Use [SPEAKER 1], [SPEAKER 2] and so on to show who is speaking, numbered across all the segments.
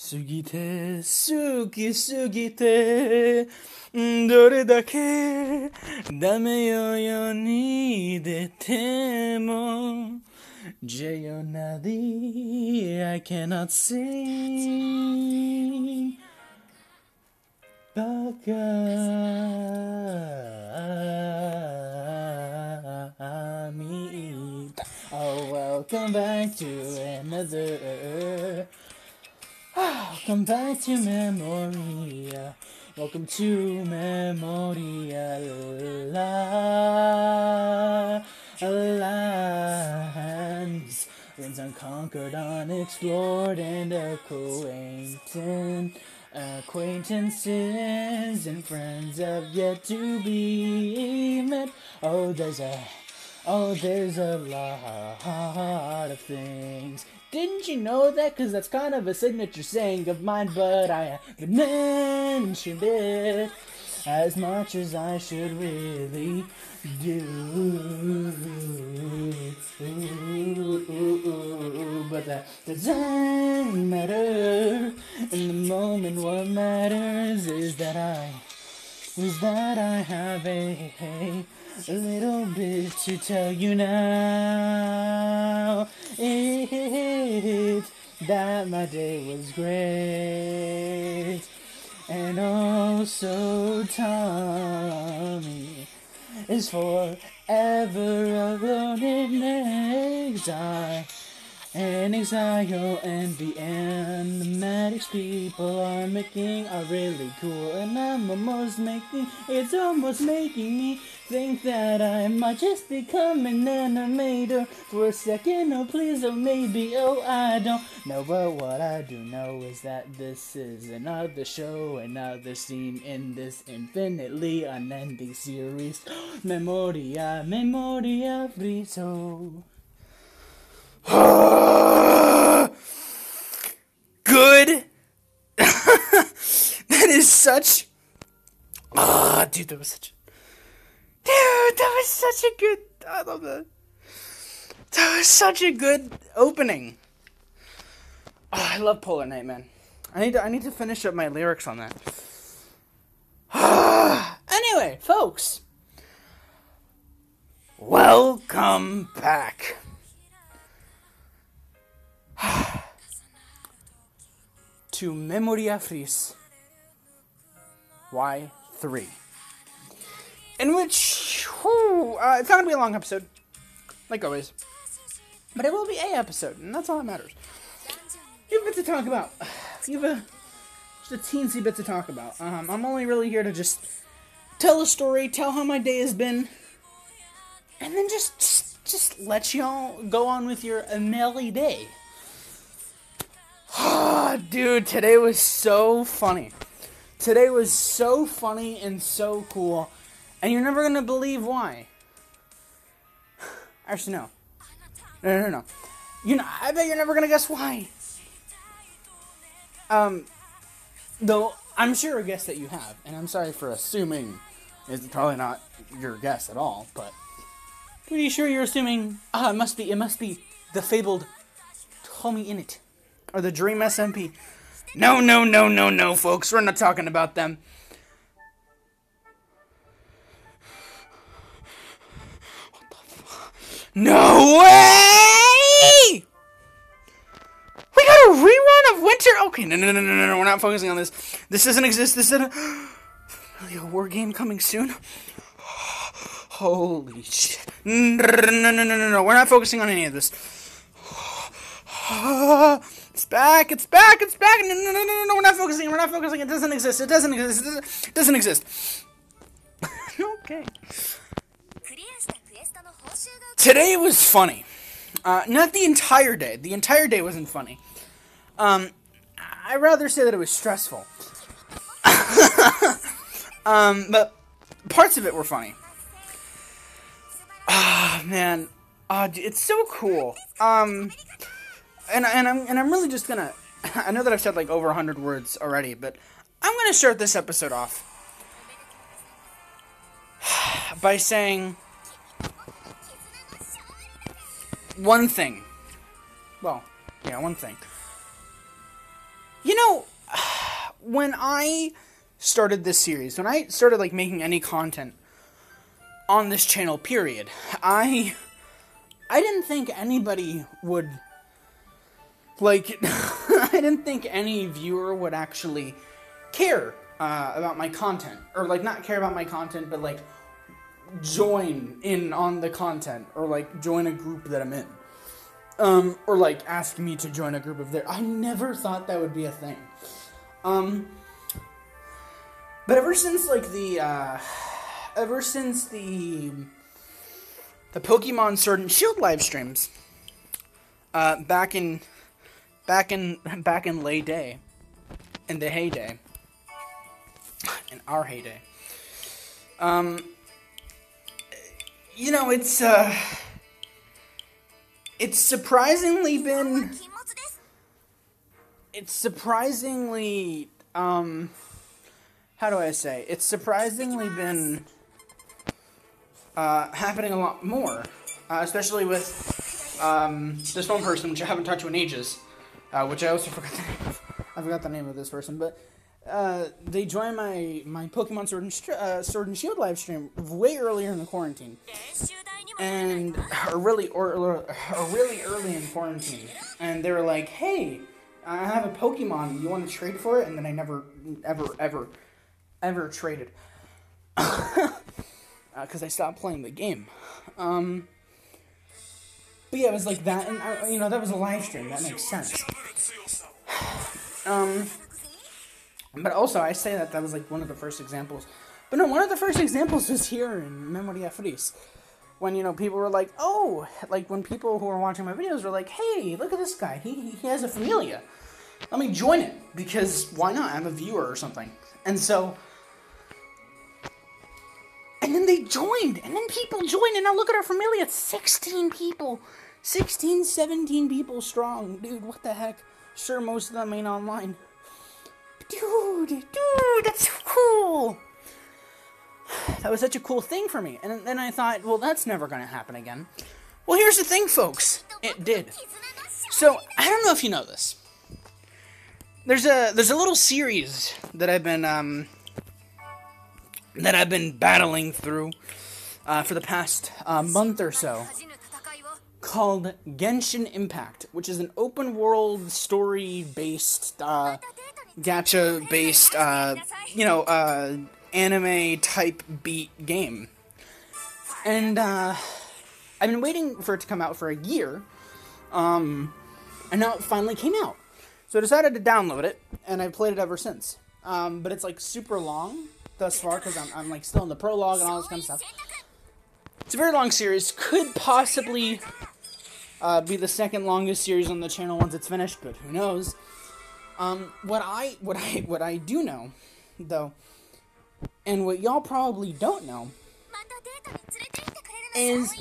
[SPEAKER 1] 過ぎて好きすぎてどれだけダメよに出ても J.O.N.A.D. I cannot sing バカみた Oh, welcome back to another Welcome back to Memoria. Welcome to Memoria lands. Lands unconquered, unexplored, and acquaintances and friends have yet to be met. There's a lot of things. Didn't you know that? Cause that's kind of a signature saying of mine, but I haven't mentioned it as much as I should really do. But that doesn't matter. In the moment, what matters is that I have a little bit to tell you now. It's that my day was great, and also Tommy is forever alone in exile. And the animatics people are really cool, and it's almost making me think that I might just become an animator for a second, oh please, oh maybe, oh I don't know, but what I do know is that this is another show, another scene in this infinitely unending series, Memoria Freese Y3. Good. That is such. Dude, that was such a good. I love that. That was such a good opening. I love Polar Night, man. I need to finish up my lyrics on that. Anyway, folks, welcome back. To Memoria Freese Y3, in which it's not gonna be a long episode, like always, but it will be a episode, and that's all that matters. You have a bit to talk about. You have just a teensy bit to talk about. I'm only really here to just tell a story, tell how my day has been, and then just let y'all go on with your merry day. Dude, today was so funny. Today was so funny and so cool. And you're never gonna believe why. Actually, no. No. I bet you're never gonna guess why. Though, I'm sure a guess that you have. And I'm sorry for assuming it's probably not your guess at all. But, pretty sure you're assuming, it must be the fabled Tommy Innit. Or the Dream SMP. No, folks. We're not talking about them. What the fuck? No way! We got a rerun of Winter. Okay, no. We're not focusing on this. This doesn't exist. This isn't really a war game coming soon. Holy shit. No. We're not focusing on any of this. It's back. No, we're not focusing, it doesn't exist. Okay. Today was funny. Not the entire day. The entire day wasn't funny. I'd rather say that it was stressful. But parts of it were funny. Man. It's so cool. And I'm really just gonna, I know that I've said like over 100 words already, but I'm gonna start this episode off by saying one thing. Well, yeah, one thing. You know, when I started this series, when I started, like, making any content on this channel, period, I didn't think anybody would, like, I didn't think any viewer would actually care about my content. Or, like, not care about my content, but, like, join in on the content. Or, like, join a group that I'm in. Or, like, ask me to join a group of theirs. I never thought that would be a thing. But ever since, like, the Pokemon Sword and Shield live streams, back in lay day, in the heyday, in our heyday, you know, it's surprisingly been, how do I say? It's surprisingly been happening a lot more, especially with this one person, which I haven't talked to in ages, which I also forgot the name of. I forgot the name of this person, but they joined my Pokemon Sword and Shield live stream way earlier in the quarantine, and really early in quarantine, and they were like, "Hey, I have a Pokemon. You want to trade for it?" And then I never, ever traded. Because I stopped playing the game. But yeah, it was like that, and you know, that was a live stream. That makes sense. But also, I say that was like one of the first examples. But no, one of the first examples was here in Memoria Freese. When, you know, people were like, oh, like when people who were watching my videos were like, hey, look at this guy. He has a Familia. Let me join it, because why not? I'm a viewer or something. And so, and then they joined, and then people joined, and now look at our Familia. It's 16 people. 16, 17 people strong. Dude, what the heck? Sure, most of them ain't online. Dude, that's so cool. That was such a cool thing for me. And then I thought, well, that's never going to happen again. Well, here's the thing, folks. It did. So, I don't know if you know this. There's a little series that I've been battling through for the past month or so, called Genshin Impact, which is an open world story based gacha based anime type beat game. And I've been waiting for it to come out for a year, and now it finally came out. So I decided to download it, and I've played it ever since. But it's like super long thus far, because I'm like still in the prologue and all this kind of stuff. It's a very long series. Could possibly be the second longest series on the channel once it's finished, but who knows? What I do know, though, and what y'all probably don't know, is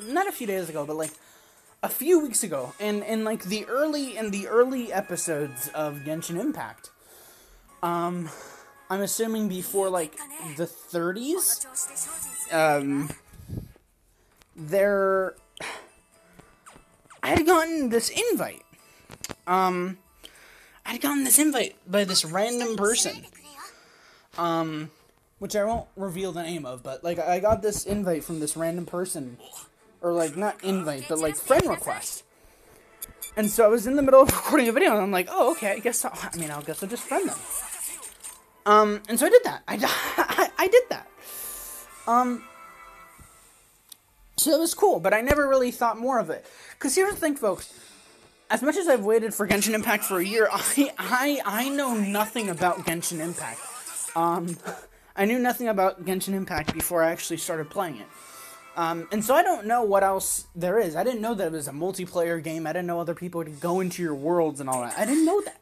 [SPEAKER 1] not a few days ago, but like a few weeks ago, in like the early episodes of Genshin Impact, I'm assuming before like the 30s, I had gotten this invite. By this random person, which I won't reveal the name of, but like I got this invite from this random person. Or, like, not invite, but, like, friend request. And so I was in the middle of recording a video, and I'm like, oh, okay, I guess I'll just friend them. And so I did that. I did that. So it was cool, but I never really thought more of it. Because here's the thing, folks. As much as I've waited for Genshin Impact for a year, I know nothing about Genshin Impact. I knew nothing about Genshin Impact before I actually started playing it. And so I don't know what else there is. I didn't know that it was a multiplayer game. I didn't know other people would go into your worlds and all that. I didn't know that,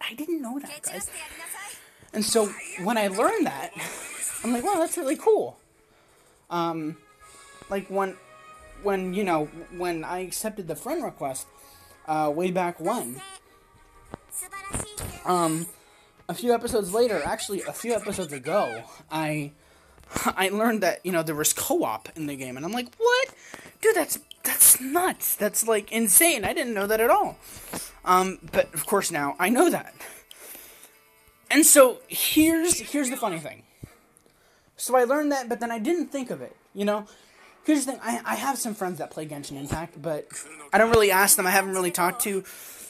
[SPEAKER 1] guys. And so when I learned that, I'm like, wow, that's really cool. Like when I accepted the friend request, way back when, a few episodes later, actually a few episodes ago, I learned that, there was co-op in the game, and I'm like, what? Dude, that's That's nuts. That's, like, insane. I didn't know that at all. But, of course, now I know that. And so, here's the funny thing. So I learned that, but then I didn't think of it, you know? Here's the thing. I have some friends that play Genshin Impact, but I don't really ask them. I haven't really talked to...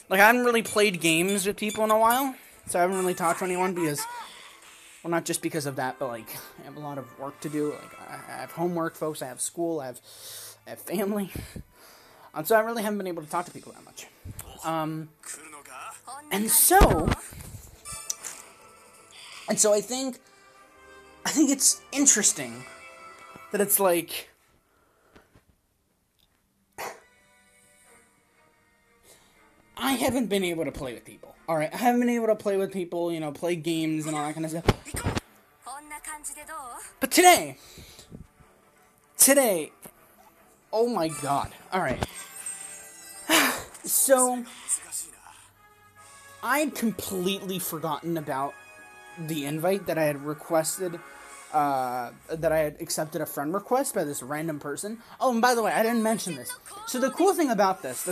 [SPEAKER 1] Like, I haven't really played games with people in a while. So I haven't really talked to anyone because... Well, not just because of that, but, like, I have a lot of work to do. Like, I have homework, folks. I have school. I have family. So I really haven't been able to talk to people that much. And so I think it's interesting that it's like I haven't been able to play with people. Alright, I haven't been able to play with people, you know, play games and all that kind of stuff. But today, oh my god. Alright. So, I'd completely forgotten about the invite that I had requested, that I had accepted a friend request by this random person. Oh, and by the way, I didn't mention this. So the cool thing about this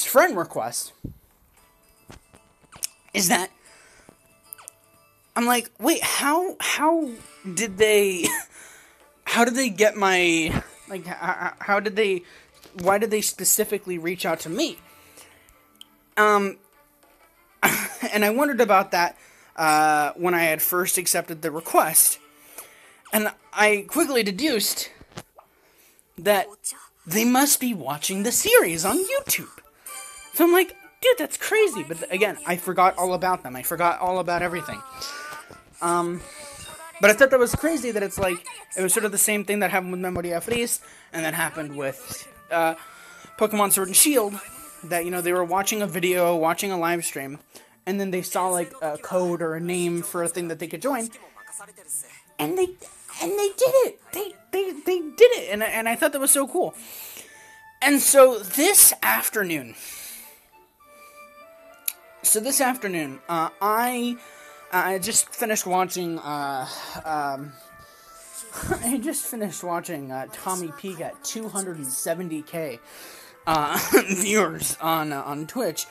[SPEAKER 1] friend request is that I'm like, wait, how did they get my, like, why did they specifically reach out to me? And I wondered about that when I had first accepted the request, and I quickly deduced that they must be watching the series on YouTube. So I'm like, dude, that's crazy. But again, I forgot all about them. I forgot all about everything. But I thought that was crazy that it's like, it was sort of the same thing that happened with Memoria Freese, and that happened with Pokemon Sword and Shield, that, you know, they were watching a video, watching a live stream, and then they saw, like, a code or a name for a thing that they could join, and they did it! They did it, and I thought that was so cool. And so this afternoon, I just finished watching, Tommy Peak at 270k viewers on Twitch,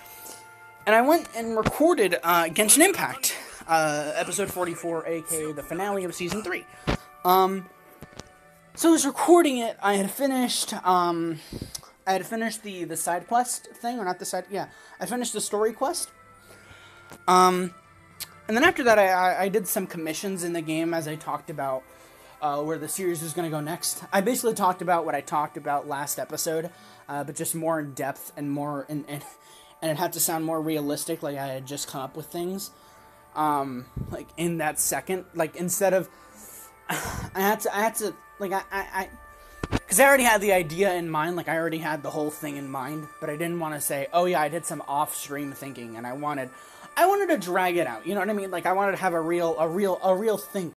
[SPEAKER 1] and I went and recorded Genshin Impact, episode 44, aka the finale of season 3. So I was recording it. I had finished the side quest thing, or not the side. Yeah, I finished the story quest. And then after that, I did some commissions in the game, as I talked about where the series was going to go next. I basically talked about what I talked about last episode, but just more in depth and more, and it had to sound more realistic, like I had just come up with things, like in that second, like instead of, I had to, like, because I already had the idea in mind, like I already had the whole thing in mind, but I didn't want to say, oh yeah, I did some off-stream thinking, and I wanted to drag it out, you know what I mean? Like, I wanted to have a real thing.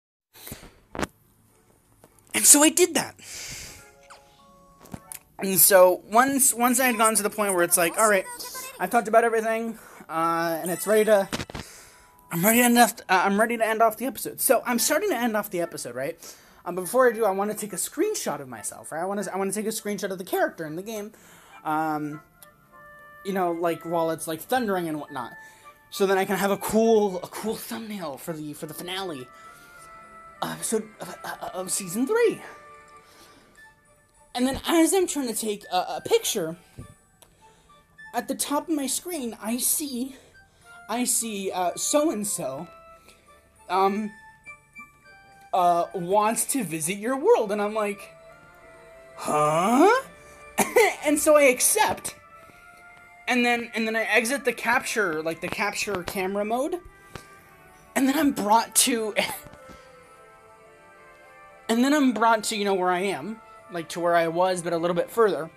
[SPEAKER 1] And so I did that. And so, once I had gotten to the point where it's like, alright, I've talked about everything, and it's ready to, I'm ready to end off the episode. So, I'm starting to end off the episode, right? But before I do, I want to take a screenshot of myself, right? I want to take a screenshot of the character in the game, you know, like, while it's, like, thundering and whatnot. So then I can have a cool thumbnail for the finale episode of season 3. And then as I'm trying to take a picture, at the top of my screen, I see so and so wants to visit your world, and I'm like, huh? And so I accept. And then I exit the capture, like the capture camera mode, and then I'm brought to, you know, where I am, like to where I was, but a little bit further.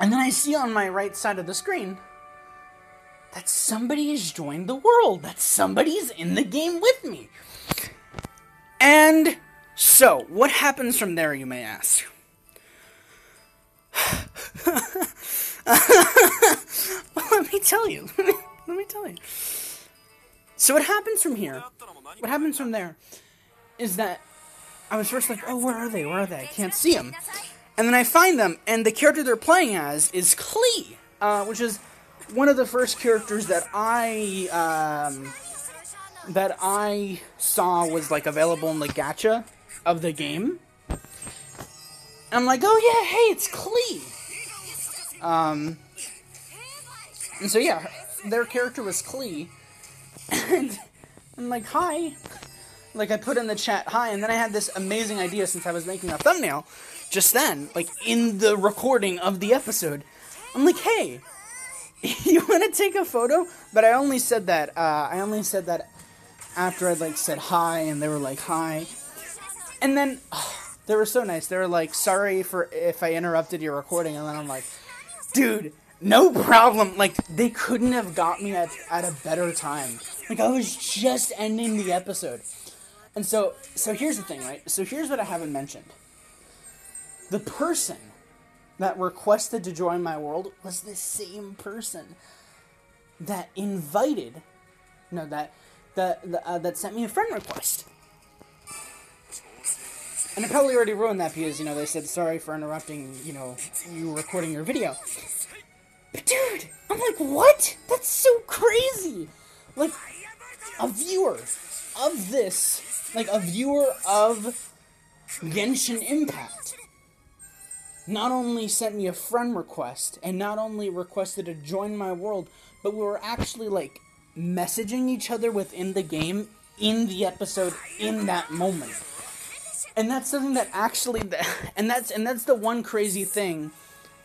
[SPEAKER 1] And then I see on my right side of the screen that somebody has joined the world, that somebody's in the game with me. And so, what happens from there, you may ask? Let me tell you. So what happens from here, what happens from there, is that I was first like, oh, where are they? Where are they? I can't see them. And then I find them, and the character they're playing as is Klee, which is one of the first characters that I saw was like available in the gacha of the game. And I'm like, oh yeah, hey, it's Klee. And so yeah, their character was Klee, and I'm like, hi. Like, I put in the chat, hi, and then I had this amazing idea since I was making a thumbnail just then, like, in the recording of the episode. I'm like, hey, you want to take a photo? But I only said that after I'd, like, said hi, and they were like, hi. And then, they were so nice. They were like, sorry for if I interrupted your recording, and then I'm like, dude, no problem. Like, they couldn't have got me at a better time. Like, I was just ending the episode. And so here's the thing, right? So here's what I haven't mentioned. The person that requested to join my world was the same person that that sent me a friend request. And I probably already ruined that because, they said sorry for interrupting, you recording your video. But dude, I'm like, what? That's so crazy. Like, a viewer of this, like a viewer of Genshin Impact, not only sent me a friend request, and not only requested to join my world, but we were actually, like, messaging each other within the game, in the episode, in that moment. And that's something that actually, and that's the one crazy thing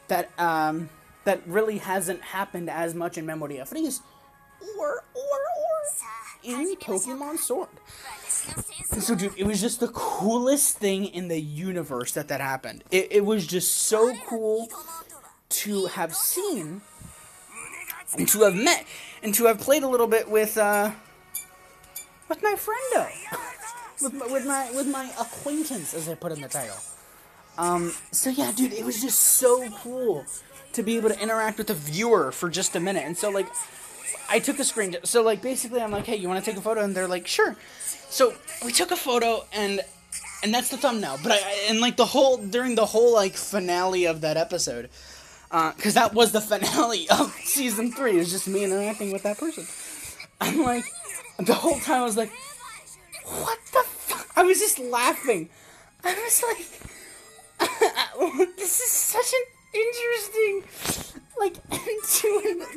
[SPEAKER 1] that, that really hasn't happened as much in Memoria Freeze, or in Pokemon Sword. So, dude, it was just the coolest thing in the universe that happened. It was just so cool to have seen, and to have met, and to have played a little bit with my friendo, with my acquaintance, as I put in the title. So yeah, dude, it was just so cool to be able to interact with the viewer for just a minute. And so, like, I took a screen. So, like, basically, I'm like, hey, you want to take a photo? And they're like, sure. So we took a photo, and that's the thumbnail. But during the whole like finale of that episode, because that was the finale of season 3. It was just me interacting with that person. I'm like, the whole time I was like, what the fuck? I was just laughing. I was like, this is such an interesting, like, end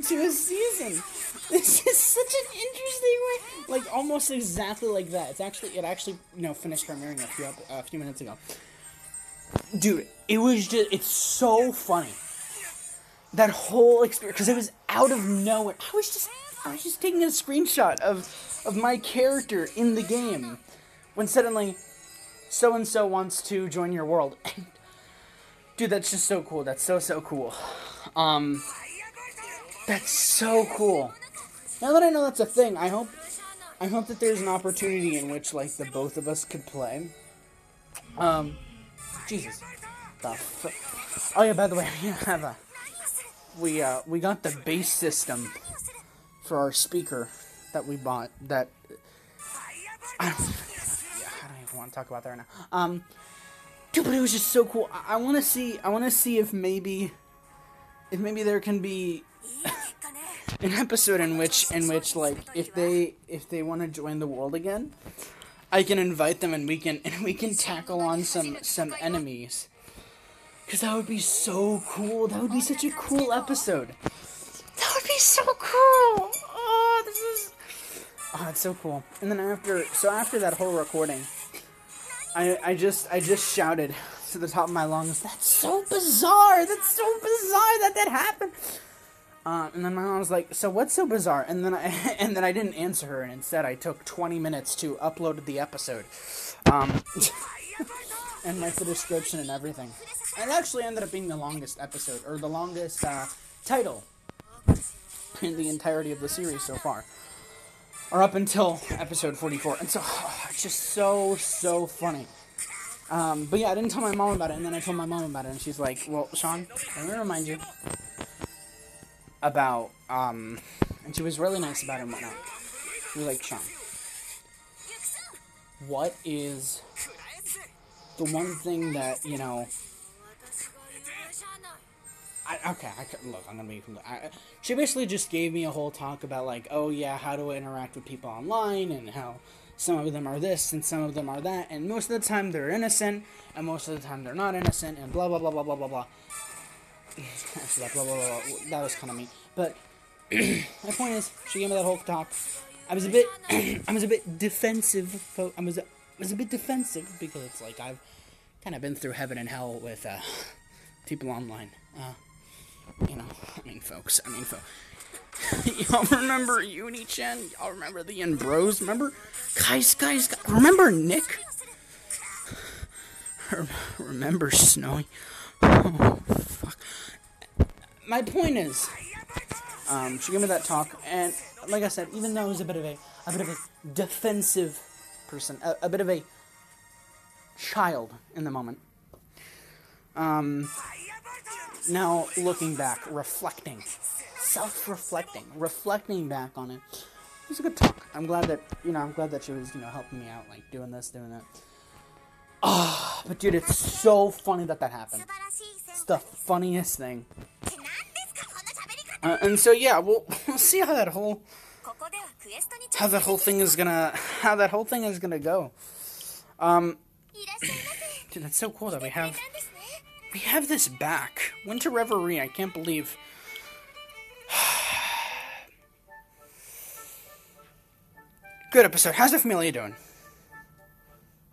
[SPEAKER 1] to a season. This is such an interesting way. Like, almost exactly like that. It actually, finished premiering a few minutes ago. Dude, it's so funny. That whole experience, because it was out of nowhere. I was just taking a screenshot of my character in the game, when suddenly, so-and-so wants to join your world. Dude, that's just so cool. That's so cool. That's so cool. Now that I know that's a thing, I hope that there's an opportunity in which, like, the both of us could play. Jesus. Oh yeah, by the way, we got the bass system for our speaker that we bought. That I don't even want to talk about that right now. Dude, but it was just so cool. I want to see if maybe there can be an episode in which like if they want to join the world again, I can invite them and we can tackle on some enemies. Because that would be so cool. That would be such a cool episode. That would be so cool. Oh, it's so cool. And then after that whole recording, I just shouted to the top of my lungs, "That's so bizarre! That's so bizarre that happened!" And then my mom was like, "So what's so bizarre?" And then I didn't answer her, and instead I took 20 minutes to upload the episode, and like the description and everything. And it actually ended up being the longest episode, or the longest title in the entirety of the series so far, or up until episode 44. And so it's just so funny. But yeah, I didn't tell my mom about it, and then I told my mom about it, and she's like, "Well, Sean, let me remind you about," and she was really nice about it and whatnot. She was like, "Sean, what is the one thing that, you know, look, I'm gonna be, she basically just gave me a whole talk about, like, oh yeah, how do I interact with people online, and how some of them are this, and some of them are that, and most of the time they're innocent, and most of the time they're not innocent, and blah, blah, blah, blah, blah, blah, blah. Actually, that blah, blah, blah, blah, that was kind of mean, but, my point is, she gave me that whole talk. I was a bit defensive, I was a bit defensive, because it's like, I've kind of been through heaven and hell with, people online, you know, I mean, folks, y'all remember Uni-chan? Y'all remember the Bros? Remember? Guys, remember Nick? Remember Snowy? Oh, fuck. My point is, she gave me that talk, and like I said, even though I was a bit of a defensive person, a bit of a child in the moment, now looking back, reflecting back on it, it was a good talk. I'm glad that she was, you know, helping me out, like, doing this, doing that. Ah, but dude, it's so funny that happened. It's the funniest thing. And so yeah, we'll see how that whole thing is gonna go. Dude, that's so cool that we have this back. Winter Reverie, I can't believe. Good episode. How's the Familia doing?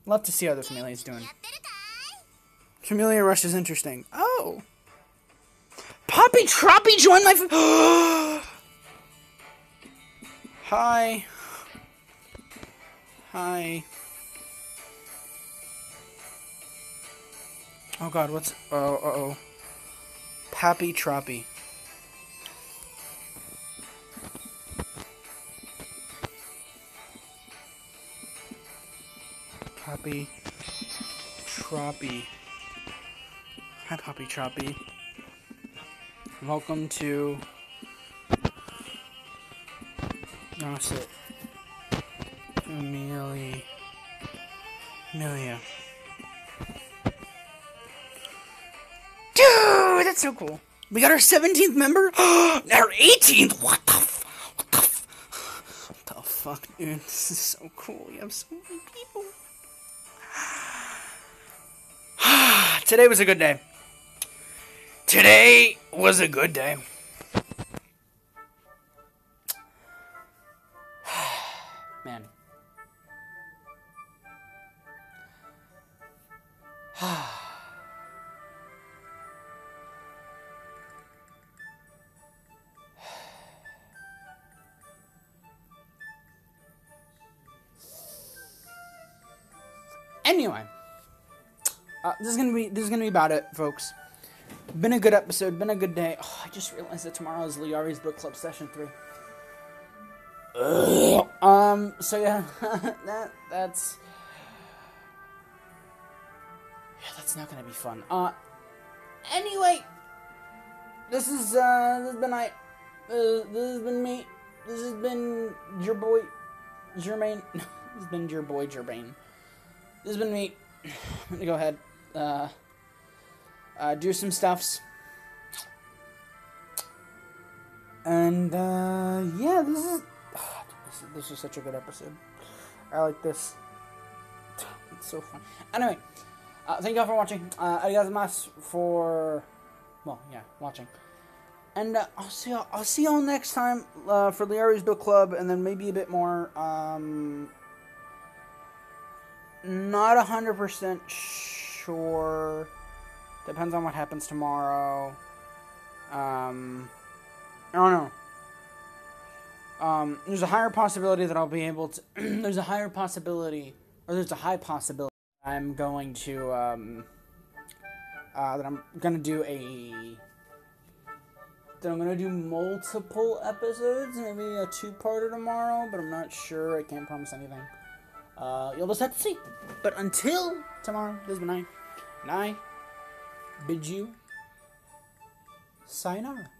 [SPEAKER 1] Love to see how the Familia's doing. Familia Rush is interesting. Oh! Poppy Troppy joined my Hi. Hi. Oh god, what's... uh-oh. Poppy Troppy. Poppy Troppy. Hi, Poppy Troppy. Welcome to... No, it's it. Amelia. Dude, that's so cool. We got our 17th member? Our 18th? What the fuck, dude? This is so cool. You have so many people. Today was a good day. Man. Anyway, this is gonna be about it, folks. Been a good episode, been a good day. Oh, I just realized that tomorrow is Liari's Book Club Session 3. So yeah, that's not gonna be fun. Anyway, this has been this has been me. This has been your boy, Jermaine. This has been your boy, Jermaine. This has been me. I'm gonna go ahead, do some stuffs. And, yeah, this is such a good episode. I like this. It's so fun. Anyway, thank y'all for watching. Arigatou for, well, yeah, watching. And, I'll see y'all next time, for Liari's Book Club, and then maybe a bit more, not 100% sure. Depends on what happens tomorrow. I don't know. There's a higher possibility that I'll be able to... there's a high possibility I'm going to, that I'm gonna do multiple episodes, maybe a two-parter tomorrow, but I'm not sure. I can't promise anything. You'll just have to see. But until tomorrow, this has been I, and I bid you sayonara.